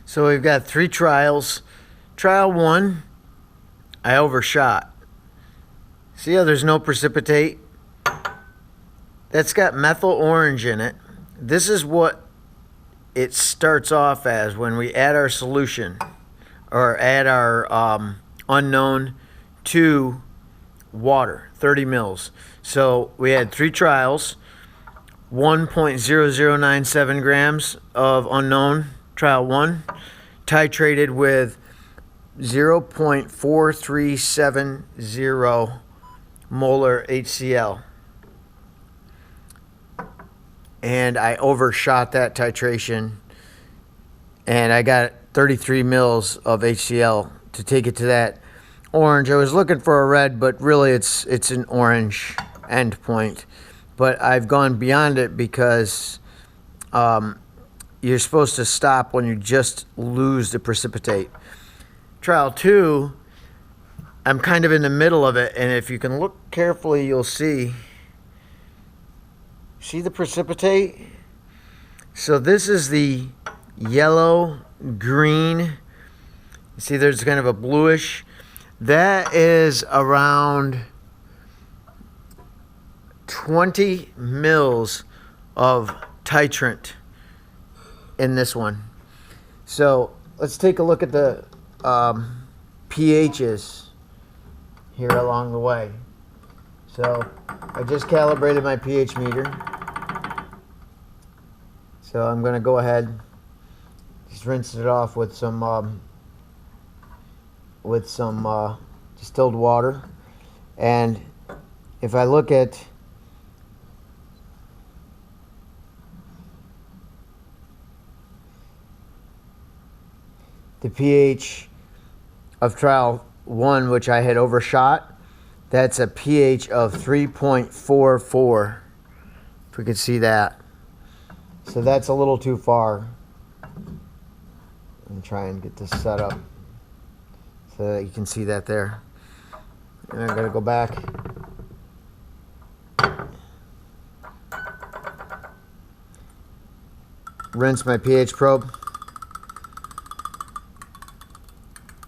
So we've got 3 trials. Trial 1, I overshot. See how there's no precipitate? That's got methyl orange in it. This is what it starts off as when we add our solution or add our unknown to water, 30 mils. So we had 3 trials, 1.0097 grams of unknown, trial 1, titrated with 0.4370 molar HCL. And I overshot that titration, and I got 33 mils of HCL to take it to that orange. I was looking for a red, but really it's an orange endpoint. But I've gone beyond it because you're supposed to stop when you just lose the precipitate. Trial 2, I'm kind of in the middle of it, and if you can look carefully, you'll see the precipitate? So this is the yellow, green. You see there's kind of a bluish. That is around 20 mils of titrant in this one. So let's take a look at the pHs here along the way. So I just calibrated my pH meter. So I'm going to go ahead, just rinse it off with some distilled water. And if I look at the pH of trial 1, which I had overshot, that's a pH of 3.44, if we could see that. So that's a little too far. I'm trying to get this set up so that you can see that there. And I'm going to go back. Rinse my pH probe.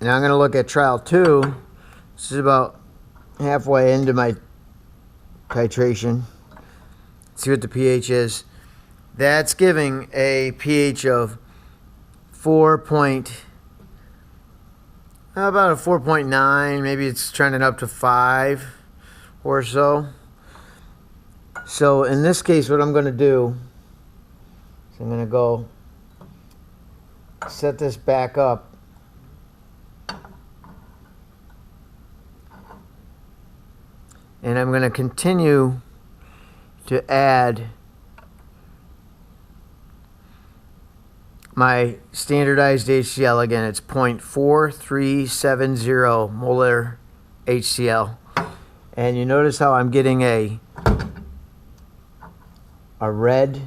And I'm going to look at trial 2. This is about halfway into my titration. See what the pH is. That's giving a pH of about a 4.9. Maybe it's trending up to 5 or so. So in this case, what I'm going to do is I'm going to go set this back up. And I'm going to continue to add my standardized HCL. Again, it's 0.4370 molar HCL. And you notice how I'm getting a red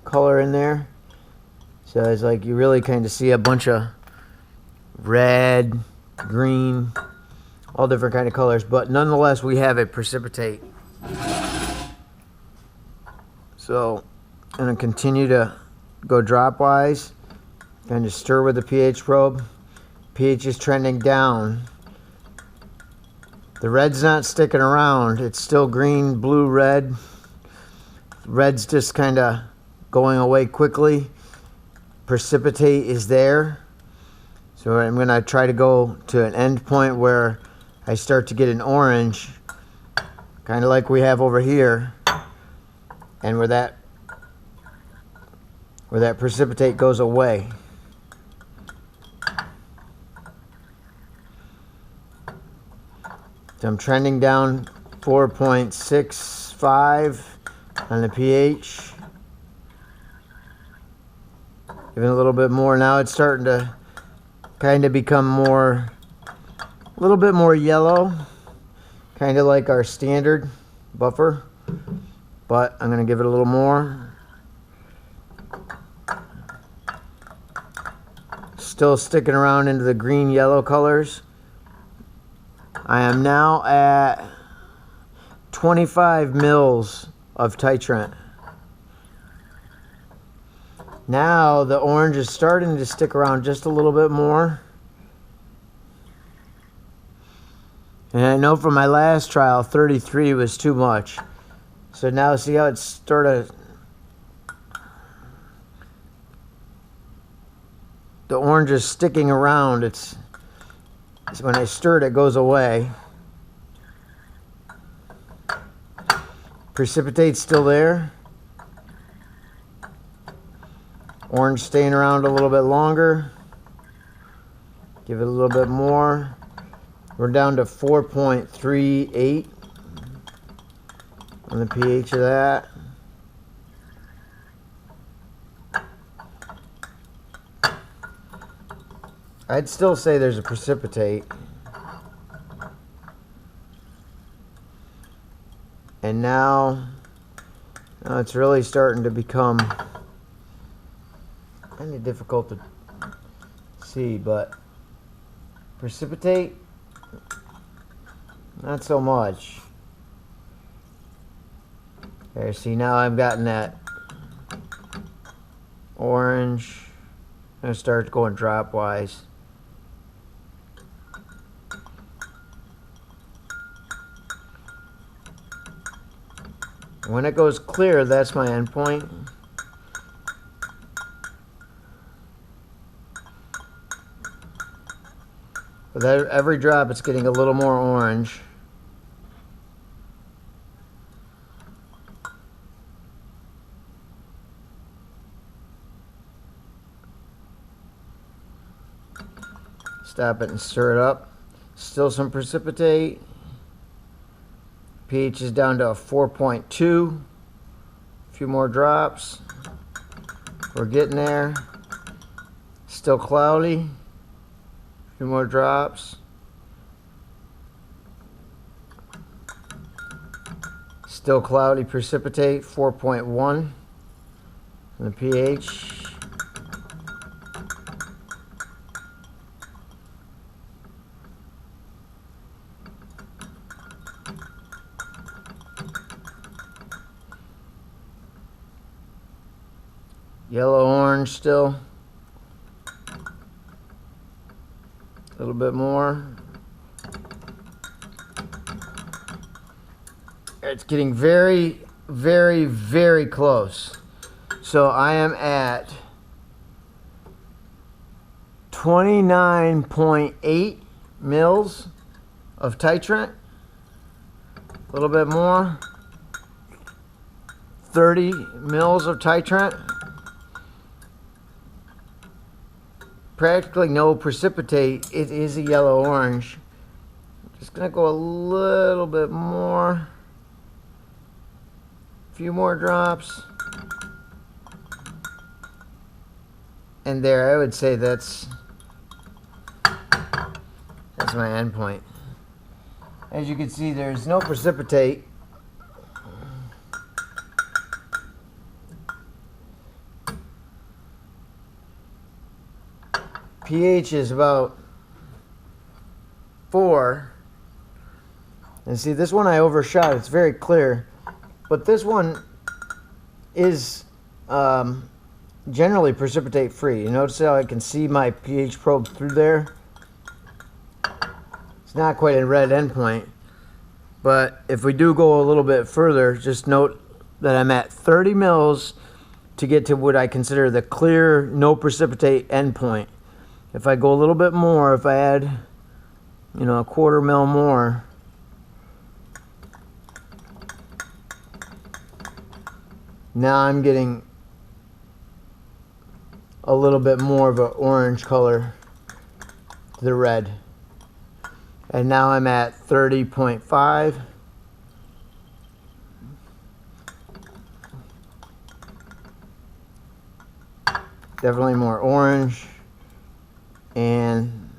color in there. So it's like you really kind of see a bunch of red, green, all different kind of colors. But nonetheless, we have a precipitate. So I'm going to continue to go dropwise. Kind of stir with the pH probe. pH is trending down. The red's not sticking around. It's still green, blue, red. Red's just kind of going away quickly. Precipitate is there. So I'm going to try to go to an end point where I start to get an orange, kind of like we have over here, and where that precipitate goes away. So I'm trending down 4.65 on the pH. Even a little bit more. Now it's starting to kind of become a little bit more yellow, kind of like our standard buffer. But I'm going to give it a little more. Still sticking around into the green-yellow colors. I am now at 25 mils of titrant. Now the orange is starting to stick around just a little bit more. And I know from my last trial, 33 was too much. So now see how it's sort of, the orange is sticking around. It's when I stir it, it goes away. Precipitate's still there. Orange staying around a little bit longer. Give it a little bit more. We're down to 4.38 on the pH of that. I'd still say there's a precipitate. And now it's really starting to become kind of difficult to see, but precipitate, not so much. There, see, now I've gotten that orange. I'm going to start going dropwise. When it goes clear, that's my end point. With every drop, it's getting a little more orange. Stop it and stir it up. Still some precipitate. pH is down to a 4.2. A few more drops. We're getting there. Still cloudy. A few more drops. Still cloudy precipitate, 4.1. And the pH. Yellow orange still. A little bit more. It's getting very, very, very close. So I am at 29.8 mils of titrant. A little bit more. 30 mils of titrant. Practically no precipitate. It is a yellow orange. Just gonna go a little bit more. A few more drops. And there, I would say that's my end point. As you can see, there's no precipitate. pH is about 4. And see, this one I overshot. It's very clear. But this one is generally precipitate free. You notice how I can see my pH probe through there? It's not quite a red endpoint. But if we do go a little bit further, just note that I'm at 30 mils to get to what I consider the clear, no precipitate endpoint. If I go a little bit more, if I add, you know, a 1/4 mil more, now I'm getting a little bit more of an orange color to the red. And now I'm at 30.5. Definitely more orange. And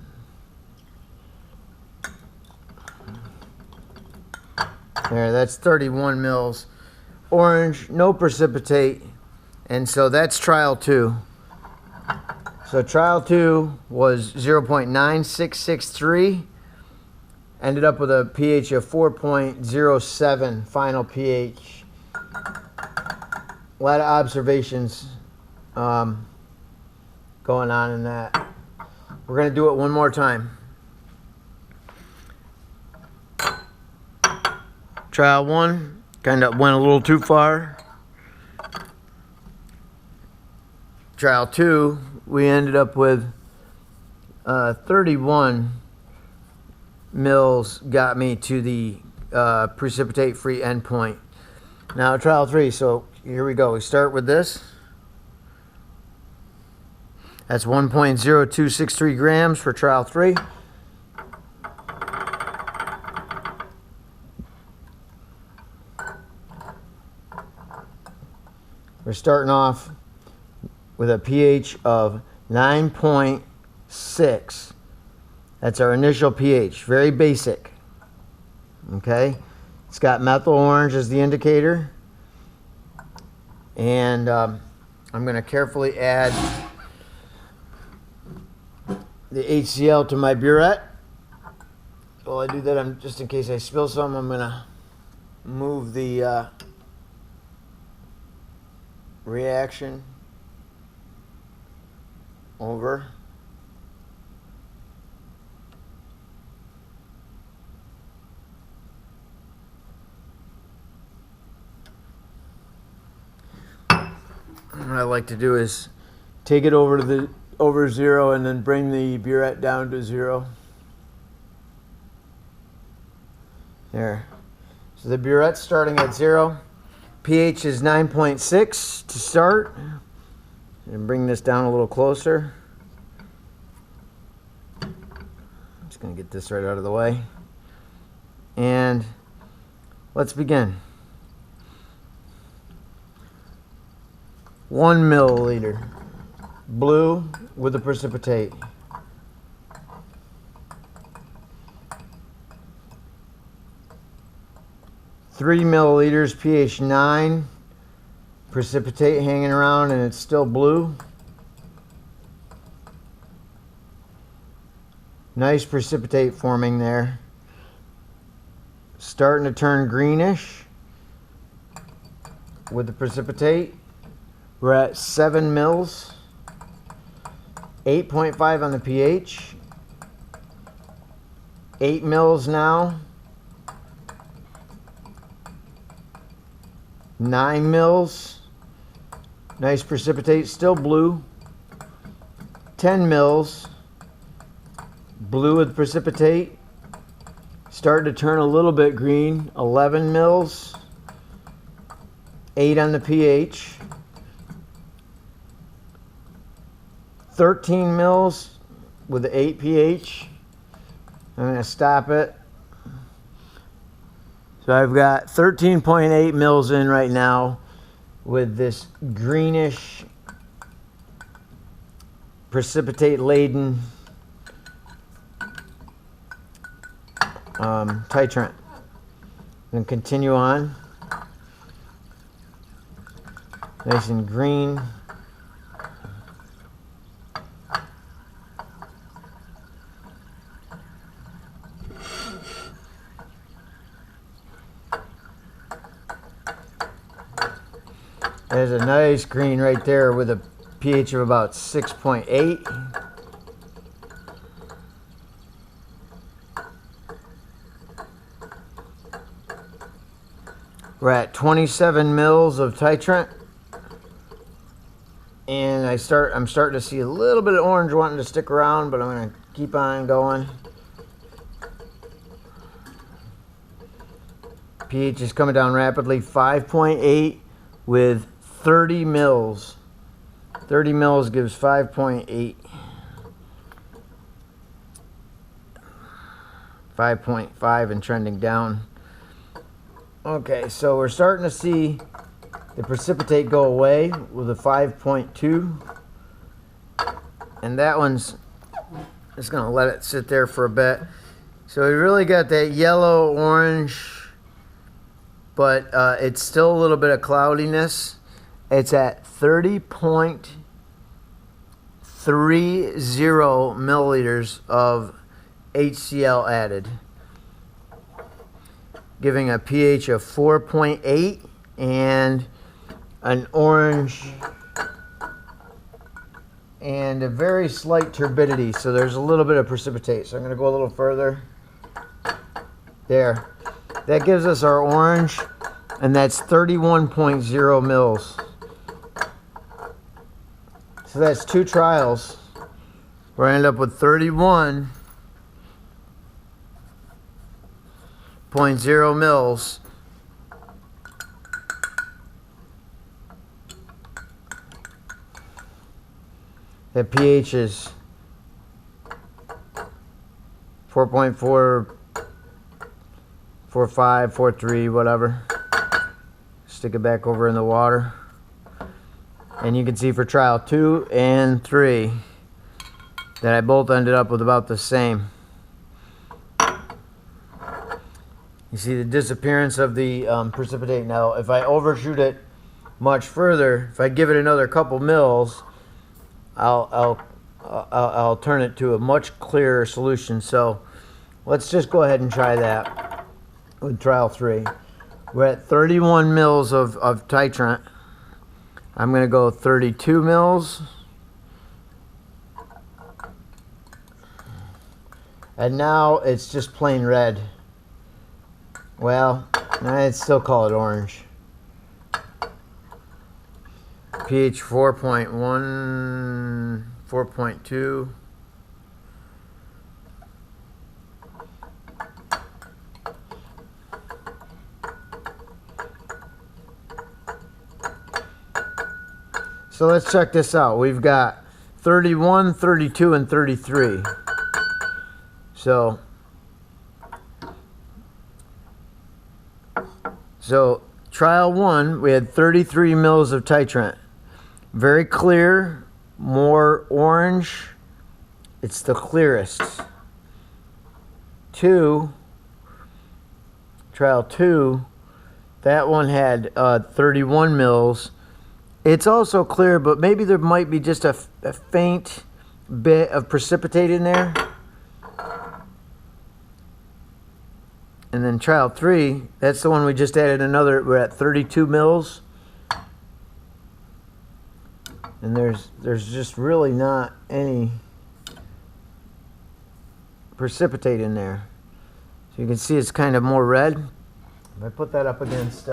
there, that's 31 mils. Orange, no precipitate. And so that's trial 2. So trial 2 was 0.9663. Ended up with a pH of 4.07 final pH. A lot of observations going on in that. We're going to do it one more time. Trial 1 kind of went a little too far. Trial 2, we ended up with 31 mils, got me to the precipitate-free endpoint. Now trial 3, so here we go. We start with this. That's 1.0263 grams for trial 3. We're starting off with a pH of 9.6. That's our initial pH, very basic. Okay, it's got methyl orange as the indicator, and I'm going to carefully add the HCL to my burette. While I do that, just in case I spill some, I'm going to move the reaction over. What I like to do is take it over to over 0 and then bring the burette down to 0. There. So the burette's starting at 0. pH is 9.6 to start. And bring this down a little closer. I'm just going to get this right out of the way. And let's begin. 1 milliliter blue with the precipitate. 3 milliliters, pH 9. Precipitate hanging around and it's still blue. Nice precipitate forming there. Starting to turn greenish with the precipitate. We're at 7 mils. 8.5 on the pH. 8 mils now. 9 mils. Nice precipitate, still blue. 10 mils. Blue with precipitate. Starting to turn a little bit green. 11 mils. 8 on the pH. 13 mils with the 8 pH. I'm going to stop it. So I've got 13.8 mils in right now with this greenish precipitate laden titrant. And continue on. Nice and green. There's a nice green right there with a pH of about 6.8. We're at 27 mils of titrant. And I'm starting to see a little bit of orange wanting to stick around, but I'm going to keep on going. pH is coming down rapidly. 5.8 with 30 mils. 30 mils gives 5.8. 5.5 and trending down. Okay, so we're starting to see the precipitate go away with a 5.2. And that one's just going to let it sit there for a bit. So we really got that yellow, orange, but it's still a little bit of cloudiness. It's at 30.30 milliliters of HCl added, giving a pH of 4.8 and an orange and a very slight turbidity, so there's a little bit of precipitate. So I'm going to go a little further. There. That gives us our orange, and that's 31.0 mils. So that's 2 trials where I end up with 31.0 mils. The pH is 4.4, 4.5, 4.3, whatever. Stick it back over in the water. And you can see for trial 2 and 3 that I both ended up with about the same. You see the disappearance of the precipitate. Now, if I overshoot it much further, if I give it another couple mils, I'll turn it to a much clearer solution. So let's just go ahead and try that with trial 3. We're at 31 mils of titrant. I'm going to go 32 mils. And now it's just plain red. Well, I'd still call it orange. pH 4.1, 4.2. So let's check this out. We've got 31, 32, and 33. So trial 1, we had 33 mils of titrant. Very clear, more orange. It's the clearest. Trial 2, that one had 31 mils. It's also clear, but maybe there might be just a faint bit of precipitate in there. And then trial 3, that's the one we just added another, we're at 32 mils. And there's just really not any precipitate in there. So you can see it's kind of more red. If I put that up against